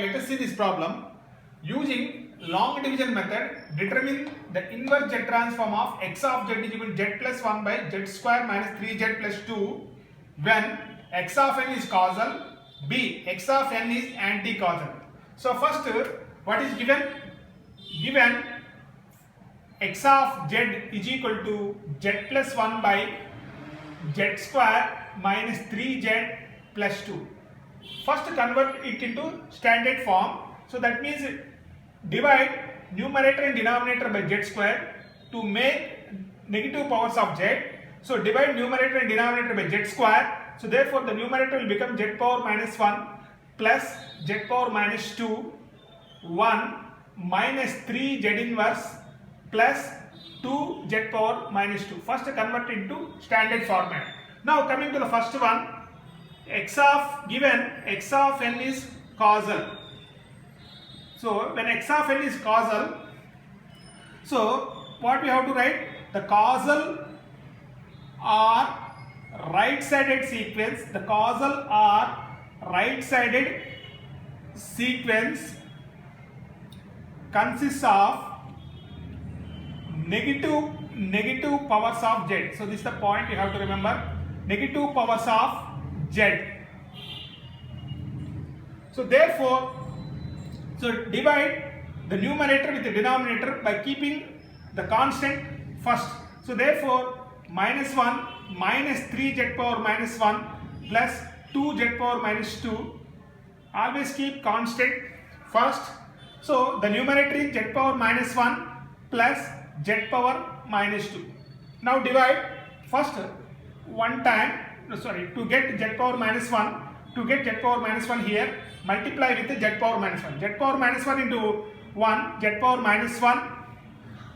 let us see this problem. Using long division method, determine the inverse Z transform of x of z is equal to z plus 1 by z square minus 3z plus 2 when x of n is causal, b x of n is anti-causal. So first, what is given? Given x of z is equal to z plus 1 by z square minus 3z plus 2. First convert it into standard form. So that means divide numerator and denominator by z square to make negative powers of z. So divide numerator and denominator by z square. So therefore the numerator will become z power minus 1 plus z power minus 2 1 minus 3 z inverse plus 2 z power minus 2. First convert into standard format. Now coming to the first one, given x of n is causal. So when x of n is causal, so what we have to write? The causal or right-sided sequence. The causal or right-sided sequence consists of negative powers of z. So this is the point you have to remember. Negative powers of z. So therefore, divide the numerator with the denominator by keeping the constant first. So therefore minus 1 minus 3z power minus 1 plus 2z power minus 2. Always keep constant first. So the numerator is z power minus 1 plus z power minus 2. Now divide first one time, to get z power minus 1, to get z power minus 1 here, multiply with the z power minus 1. Z power minus 1 into 1, z power minus 1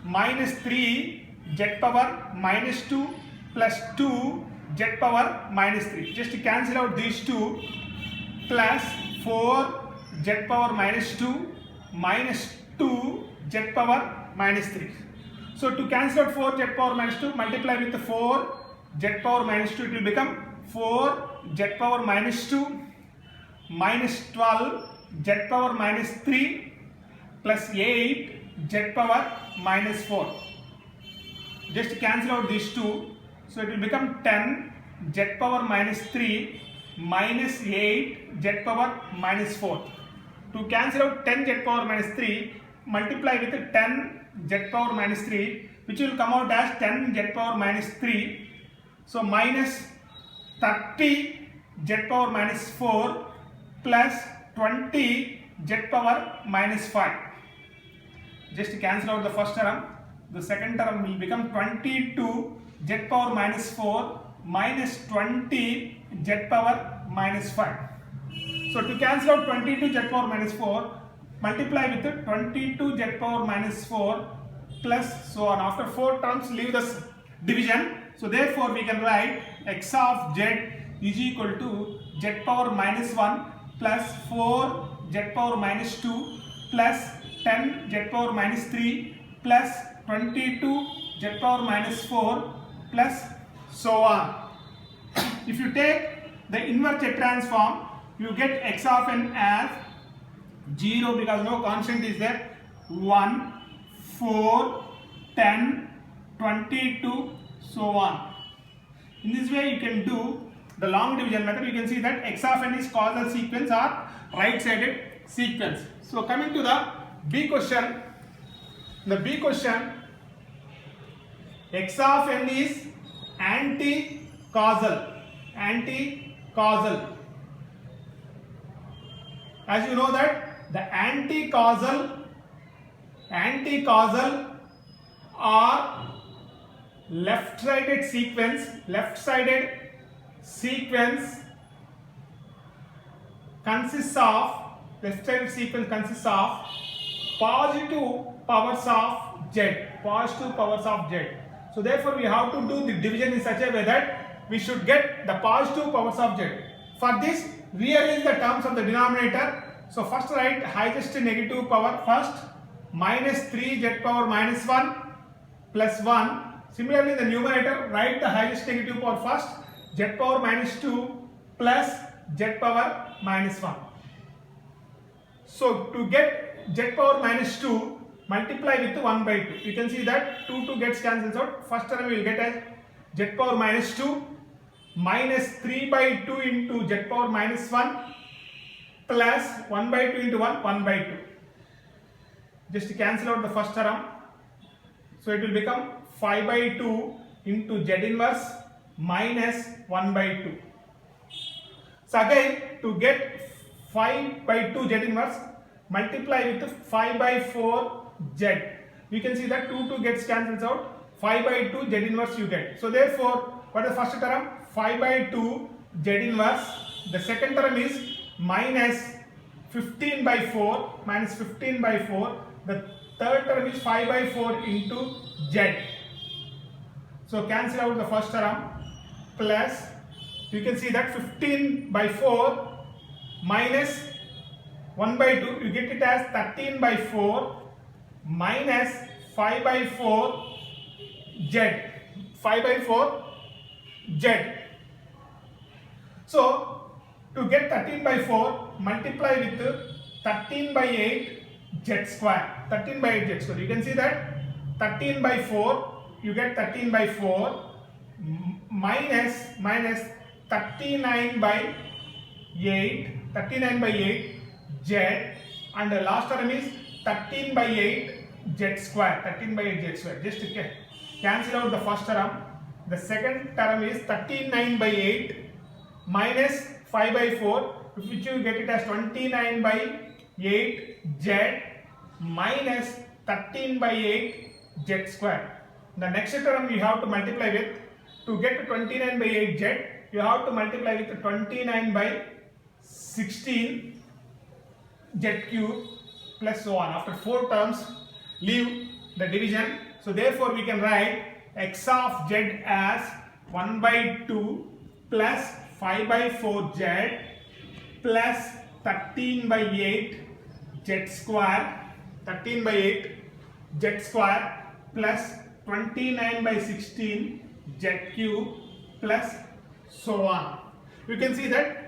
minus 3 z power minus 2 plus 2 z power minus 3. Just cancel out these two plus 4 z power minus 2 minus 2 z power minus 3. So to cancel out 4 z power minus 2, multiply with the 4 z power minus 2, it will become 4 z power minus 2 minus 12 z power minus 3 plus 8 z power minus 4. Just cancel out these two. So it will become 10 z power minus 3 minus 8 z power minus 4. To cancel out 10 z power minus 3, multiply with 10 z power minus 3, which will come out as 10 z power minus 3. So minus 30 z power minus 4 plus 20 z power minus 5. Just cancel out the first term. The second term will become 22 z power minus 4 minus 20 z power minus 5. So to cancel out 22 z power minus 4, multiply with 22 z power minus 4 plus so on. After 4 terms, leave the division. So therefore we can write x of z is equal to z power minus 1 plus 4 z power minus 2 plus 10 z power minus 3 plus 22 z power minus 4 plus so on. If you take the inverse Z transform, you get x of n as 0 because no constant is there, 1, 4, 10, 22, so on. In this way you can do the long division method. You can see that x of n is causal sequence or right-sided sequence. So coming to the B question. The B question, x of n is anti-causal. Anti-causal. As you know that the anti-causal or left-sided sequence consists of positive powers of z. So therefore we have to do the division in such a way that we should get the positive powers of z. For this, rearrange the terms of the denominator. So first write highest negative power first, minus 3 z power minus 1 plus 1. Similarly, the numerator, write the highest negative power first, z power minus 2 plus z power minus 1. So to get z power minus 2, multiply with 1 by 2. You can see that 2 gets cancels out. First term we will get as z power minus 2 minus 3 by 2 into z power minus 1 plus 1 by 2 into 1 by 2. Just cancel out the first term. So it will become 5 by 2 into z inverse minus 1 by 2. So again, to get 5 by 2 z inverse, multiply with 5 by 4 z. You can see that 2 gets cancels out. 5 by 2 z inverse you get. So therefore, what is the first term? 5 by 2 z inverse. The second term is minus 15 by 4 minus 15 by 4. The third term is 5 by 4 into z. So cancel out the first term plus, you can see that 15 by 4 minus 1 by 2, you get it as 13 by 4 minus 5 by 4 z. 5 by 4 z. So to get 13 by 4, multiply with 13 by 8 z square. 13 by 8 z square. You can see that 13 by 4, you get 13 by 4 minus 39 by 8, 39 by 8 z, and the last term is 13 by 8 z square, 13 by 8 z square. Just cancel out the first term. The second term is 39 by 8 minus 5 by 4, which you get it as 29 by 8 z minus 13 by 8 z square. The next term you have to multiply with. To get 29 by 8 z, you have to multiply with 29 by 16 z cube plus so on. After 4 terms, leave the division. So therefore we can write x of z as 1 by 2 plus 5 by 4 z plus 13 by 8 z square, 13 by 8 z square plus 29 by 16 z cube plus so on. You can see that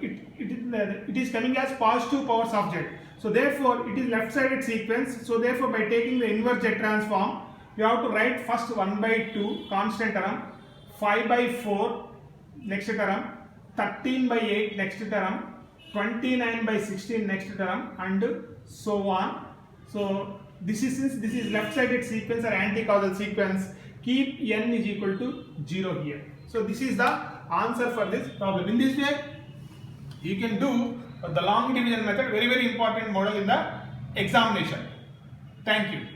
it is coming as positive powers of z. So therefore it is left sided sequence. So therefore by taking the inverse z transform, you have to write first 1 by 2 constant term, 5 by 4 next term, 13 by 8 next term, 29 by 16 next term, and so on. So this is, since this is left sided sequence or anti-causal sequence, keep n is equal to 0 here. So this is the answer for this problem. In this way, you can do the long division method, very important model in the examination. Thank you.